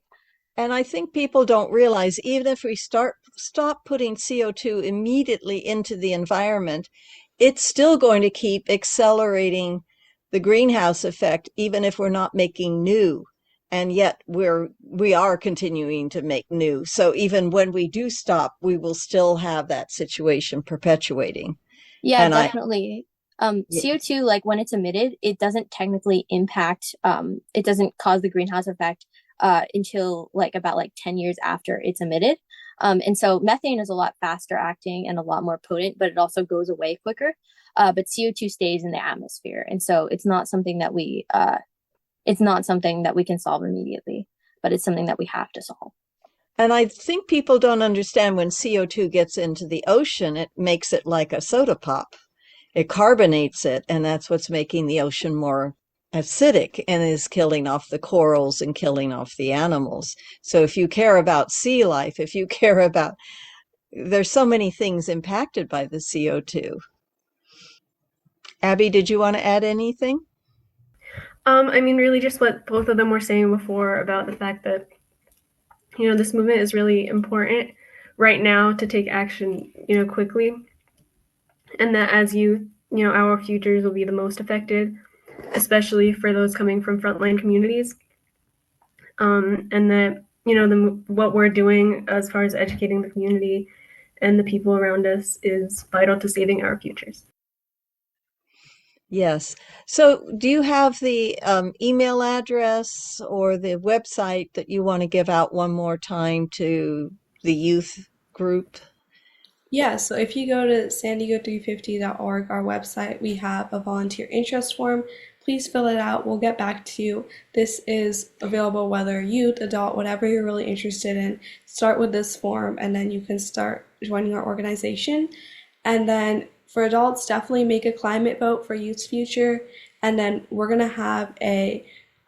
And I think people don't realize, even if we stop putting CO2 immediately into the environment, it's still going to keep accelerating the greenhouse effect, even if we're not making new. And yet we are continuing to make new. So even when we do stop, we will still have that situation perpetuating. Yeah, and definitely. CO2, like when it's emitted, it doesn't technically impact, it doesn't cause the greenhouse effect until about 10 years after it's emitted. And so methane is a lot faster acting and a lot more potent, but it also goes away quicker. But CO2 stays in the atmosphere. And so it's not something that we can solve immediately, but it's something that we have to solve. And I think people don't understand, when CO2 gets into the ocean, it makes it like a soda pop. It carbonates it, and that's what's making the ocean more acidic and is killing off the corals and killing off the animals. So if you care about sea life, there's so many things impacted by the CO2. Abby, did you want to add anything? I mean, really just what both of them were saying before about the fact that, this movement is really important right now to take action, quickly. And that as youth, our futures will be the most affected, especially for those coming from frontline communities. And that, what we're doing as far as educating the community and the people around us is vital to saving our futures. Yes. So do you have the email address or the website that you want to give out one more time to the youth group? Yeah, so if you go to sandiego350.org, our website, we have a volunteer interest form. Please fill it out. We'll get back to you. This is available whether youth, adult, whatever you're really interested in. Start with this form, and then you can start joining our organization. And then for adults, definitely make a climate vote for youth's future. And then we're going to have a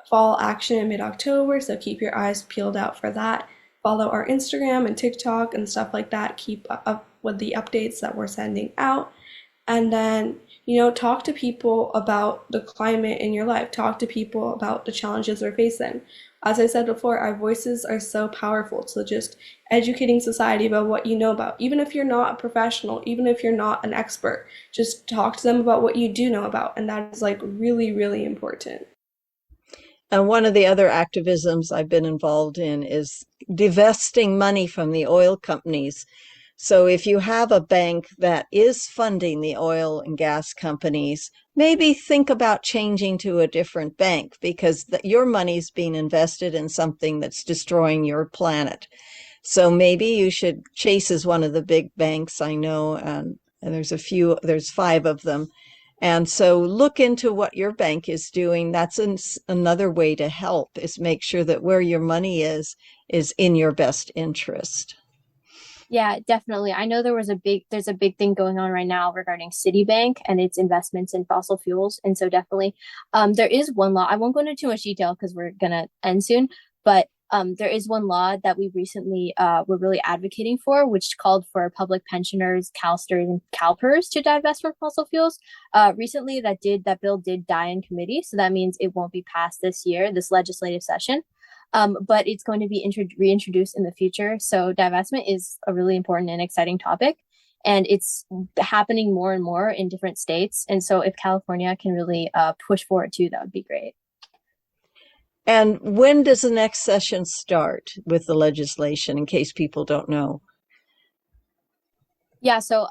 fall action in mid-October, so keep your eyes peeled out for that. Follow our Instagram and TikTok and stuff like that. Keep up with the updates that we're sending out. And then, talk to people about the climate in your life. Talk to people about the challenges they're facing. As I said before, our voices are so powerful. So just educating society about what you know about. Even if you're not a professional, even if you're not an expert, just talk to them about what you do know about. And that is really, really important. And one of the other activisms I've been involved in is divesting money from the oil companies. So if you have a bank that is funding the oil and gas companies, maybe think about changing to a different bank, because your money's being invested in something that's destroying your planet. So maybe you should, Chase is one of the big banks I know, and there's 5 of them. And so look into what your bank is doing. That's another way to help, is make sure that where your money is in your best interest. Yeah, definitely. I know there's a big thing going on right now regarding Citibank and its investments in fossil fuels. And so definitely, there is one law. I won't go into too much detail because we're going to end soon, but there is one law that we recently were really advocating for, which called for public pensioners, CalSTRS, and CalPERS to divest from fossil fuels. Recently, that bill did die in committee, so that means it won't be passed this legislative session. But it's going to be reintroduced in the future. So divestment is a really important and exciting topic, and it's happening more and more in different states. And so if California can really push for it too, that would be great. And when does the next session start with the legislation, in case people don't know? Yeah, so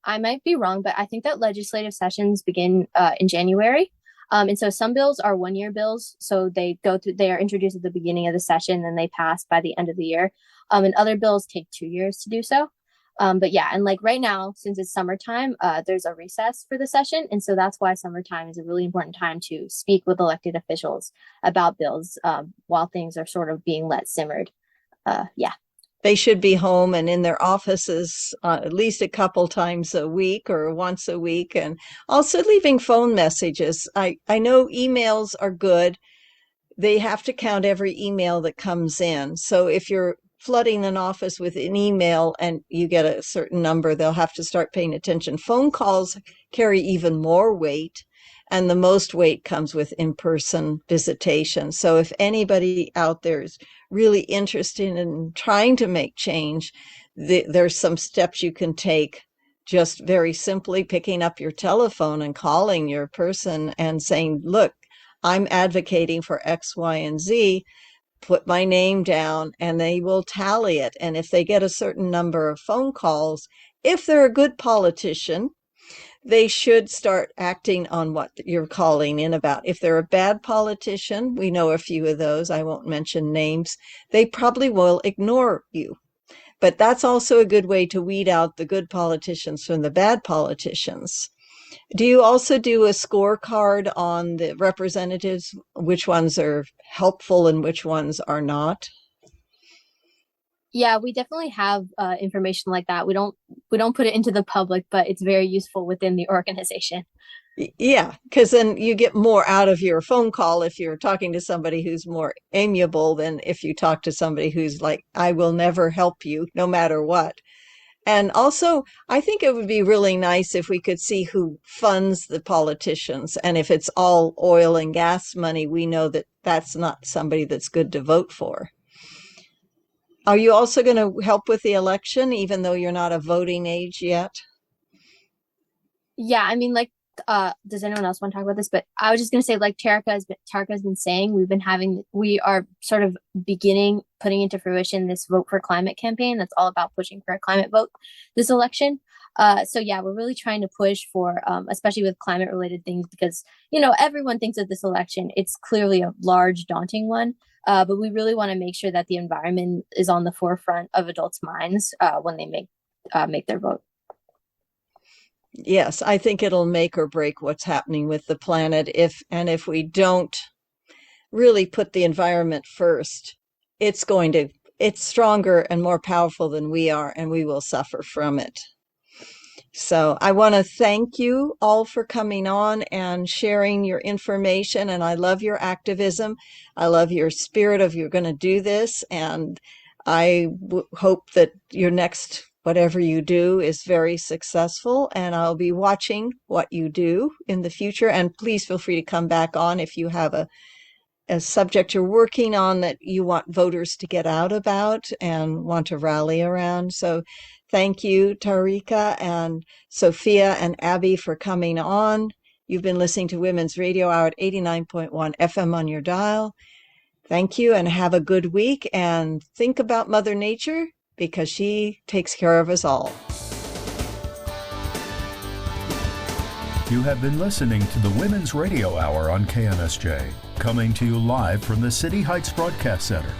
I might be wrong, but I think that legislative sessions begin in January. And so some bills are 1-year bills, so they are introduced at the beginning of the session, and they pass by the end of the year. And other bills take 2 years to do so. But yeah, and like right now, since it's summertime, there's a recess for the session. And so that's why summertime is a really important time to speak with elected officials about bills while things are sort of being let simmered. Yeah. They should be home and in their offices at least a couple times a week or once a week, and also leaving phone messages. I know emails are good. They have to count every email that comes in. So if you're flooding an office with an email and you get a certain number, they'll have to start paying attention. Phone calls carry even more weight, and the most weight comes with in-person visitation. So if anybody out there is really interested in trying to make change, there's some steps you can take, just very simply picking up your telephone and calling your person and saying, look, I'm advocating for X, Y, and Z. Put my name down, and they will tally it. And if they get a certain number of phone calls, if they're a good politician, they should start acting on what you're calling in about. If they're a bad politician, we know a few of those, I won't mention names, they probably will ignore you. But that's also a good way to weed out the good politicians from the bad politicians. Do you also do a scorecard on the representatives, which ones are helpful and which ones are not? Yeah, we definitely have information like that. We don't put it into the public, but it's very useful within the organization. Yeah, because then you get more out of your phone call if you're talking to somebody who's more amiable than if you talk to somebody who's like, I will never help you no matter what. And also, I think it would be really nice if we could see who funds the politicians. And if it's all oil and gas money, we know that that's not somebody that's good to vote for. Are you also going to help with the election, even though you're not of voting age yet? Yeah, I mean, like, does anyone else want to talk about this? But I was just going to say, like Taarika has been saying, we are sort of beginning putting into fruition this Vote for Climate campaign that's all about pushing for a climate vote this election. So yeah, we're really trying to push for, especially with climate related things, because, everyone thinks of this election, it's clearly a large, daunting one. But we really want to make sure that the environment is on the forefront of adults' minds when they make their vote. Yes, I think it'll make or break what's happening with the planet. If we don't really put the environment first, it's stronger and more powerful than we are, and we will suffer from it. So I want to thank you all for coming on and sharing your information. And I love your activism. I love your spirit of you're going to do this. And I hope that your next, whatever you do, is very successful. And I'll be watching what you do in the future. And please feel free to come back on if you have a subject you're working on that you want voters to get out about and want to rally around. So thank you, Taarika and Sofia and Abby, for coming on. You've been listening to Women's Radio Hour at 89.1 FM on your dial. Thank you, and have a good week. And think about Mother Nature, because she takes care of us all. You have been listening to the Women's Radio Hour on KNSJ, coming to you live from the City Heights Broadcast Center.